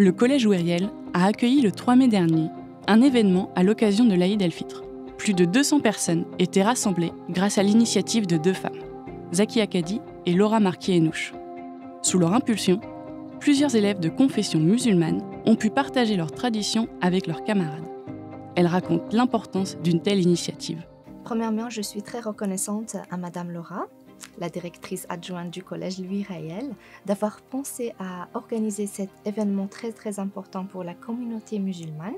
Le Collège Ouériel a accueilli le 3 mai dernier un événement à l'occasion de l'Aïd el-Fitr. Plus de 200 personnes étaient rassemblées grâce à l'initiative de deux femmes, Zaki Akadi et Laura Marquier-Henouche. Sous leur impulsion, plusieurs élèves de confession musulmane ont pu partager leurs traditions avec leurs camarades. Elles racontent l'importance d'une telle initiative. Premièrement, je suis très reconnaissante à Madame Laura, la directrice adjointe du Collège Louis-Raël, d'avoir pensé à organiser cet événement très important pour la communauté musulmane.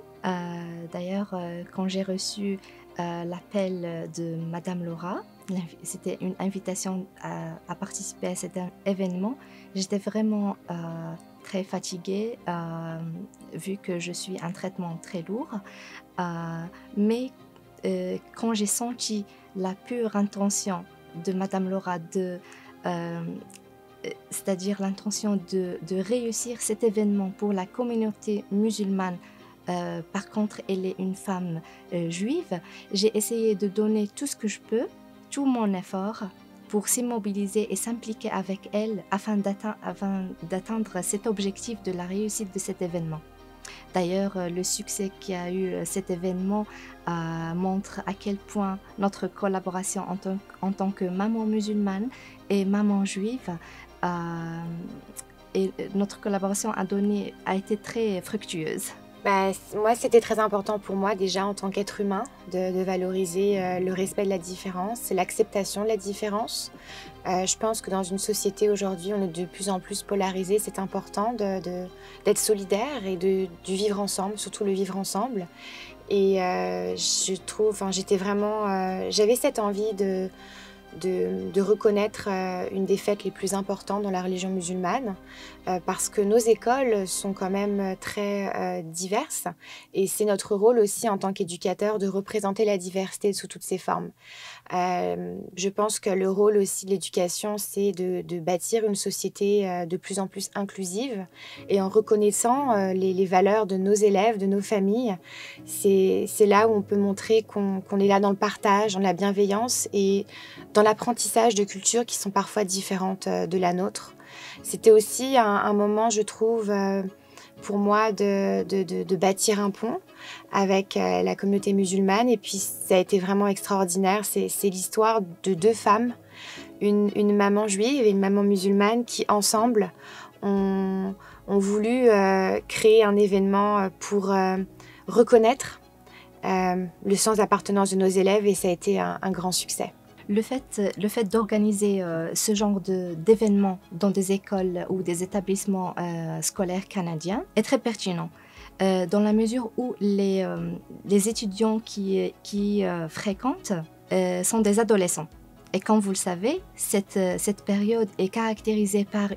D'ailleurs, quand j'ai reçu l'appel de Madame Laura, c'était une invitation à participer à cet événement, j'étais vraiment très fatiguée, vu que je suis un traitement très lourd. Mais quand j'ai senti la pure intention de Madame Laura, c'est-à-dire l'intention de réussir cet événement pour la communauté musulmane, par contre elle est une femme juive, j'ai essayé de donner tout ce que je peux, tout mon effort pour s'immobiliser et s'impliquer avec elle afin d'atteindre cet objectif de la réussite de cet événement. D'ailleurs, le succès qu'a eu cet événement montre à quel point notre collaboration en tant que maman musulmane et maman juive, et notre collaboration a été très fructueuse. Moi, c'était très important pour moi déjà en tant qu'être humain de valoriser le respect de la différence, l'acceptation de la différence. Je pense que dans une société aujourd'hui, on est de plus en plus polarisé. C'est important d'être solidaire et de vivre ensemble, surtout le vivre ensemble. Et je trouve, j'avais cette envie de reconnaître une des fêtes les plus importantes dans la religion musulmane, parce que nos écoles sont quand même très diverses et c'est notre rôle aussi en tant qu'éducateur de représenter la diversité sous toutes ses formes. Je pense que le rôle aussi de l'éducation, c'est de bâtir une société de plus en plus inclusive et en reconnaissant les valeurs de nos élèves, de nos familles. C'est là où on peut montrer qu'on est là dans le partage, dans la bienveillance et dans l'apprentissage de cultures qui sont parfois différentes de la nôtre. C'était aussi un moment, je trouve, pour moi, de bâtir un pont avec la communauté musulmane. Et puis, ça a été vraiment extraordinaire. C'est l'histoire de deux femmes, une maman juive et une maman musulmane qui, ensemble, ont voulu créer un événement pour reconnaître le sens d'appartenance de nos élèves et ça a été un grand succès. Le fait d'organiser ce genre d'événements dans des écoles ou des établissements scolaires canadiens est très pertinent, dans la mesure où les étudiants qui fréquentent sont des adolescents. Et comme vous le savez, cette période est caractérisée par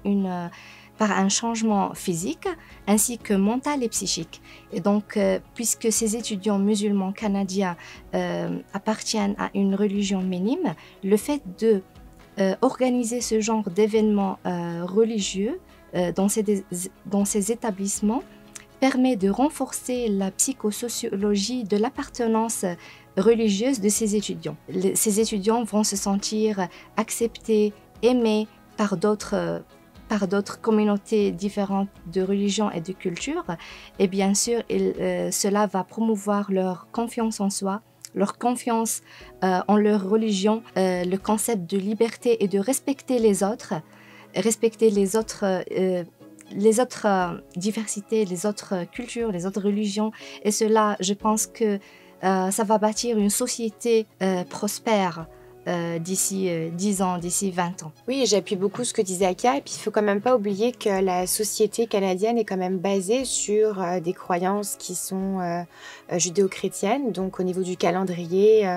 un changement physique ainsi que mental et psychique. Et donc, puisque ces étudiants musulmans canadiens appartiennent à une religion minime, le fait d'organiser ce genre d'événements religieux dans ces établissements permet de renforcer la psychosociologie de l'appartenance religieuse de ces étudiants. Ces étudiants vont se sentir acceptés, aimés par d'autres communautés différentes de religions et de cultures. Et bien sûr, cela va promouvoir leur confiance en soi, leur confiance en leur religion, le concept de liberté et de respecter les autres diversités, les autres cultures, les autres religions. Et cela, je pense que ça va bâtir une société prospère d'ici 10 ans, d'ici 20 ans. Oui, j'appuie beaucoup ce que disait Akia, et puis il ne faut quand même pas oublier que la société canadienne est quand même basée sur des croyances qui sont judéo-chrétiennes. Donc au niveau du calendrier,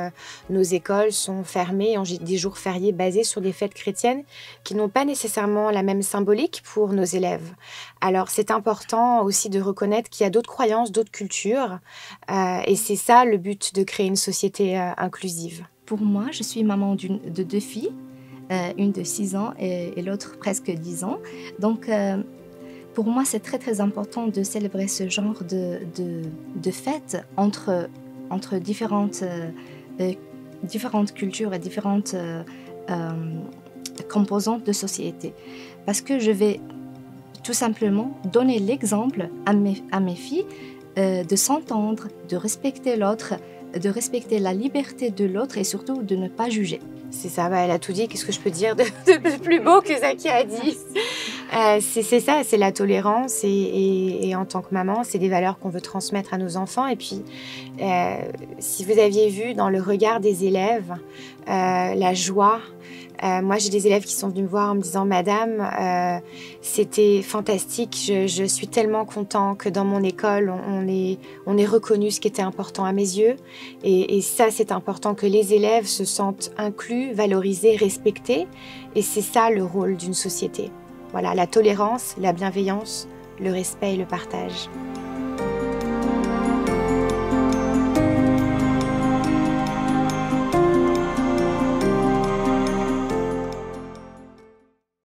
nos écoles sont fermées en des jours fériés basés sur des fêtes chrétiennes qui n'ont pas nécessairement la même symbolique pour nos élèves. Alors c'est important aussi de reconnaître qu'il y a d'autres croyances, d'autres cultures, et c'est ça le but de créer une société inclusive. Pour moi, je suis maman de deux filles, une de 6 ans et l'autre presque 10 ans. Donc, pour moi, c'est très important de célébrer ce genre de fêtes entre différentes cultures et différentes composantes de société. Parce que je vais tout simplement donner l'exemple à mes filles de s'entendre, de respecter l'autre, de respecter la liberté de l'autre et surtout de ne pas juger. C'est ça, elle a tout dit. Qu'est-ce que je peux dire de plus beau que Zakia a dit? C'est ça, c'est la tolérance et en tant que maman, c'est des valeurs qu'on veut transmettre à nos enfants. Et puis, si vous aviez vu dans le regard des élèves la joie, moi j'ai des élèves qui sont venus me voir en me disant « Madame, c'était fantastique, je suis tellement content que dans mon école on ait reconnu ce qui était important à mes yeux et ça c'est important que les élèves se sentent inclus, valorisés, respectés et c'est ça le rôle d'une société. Voilà, la tolérance, la bienveillance, le respect et le partage. »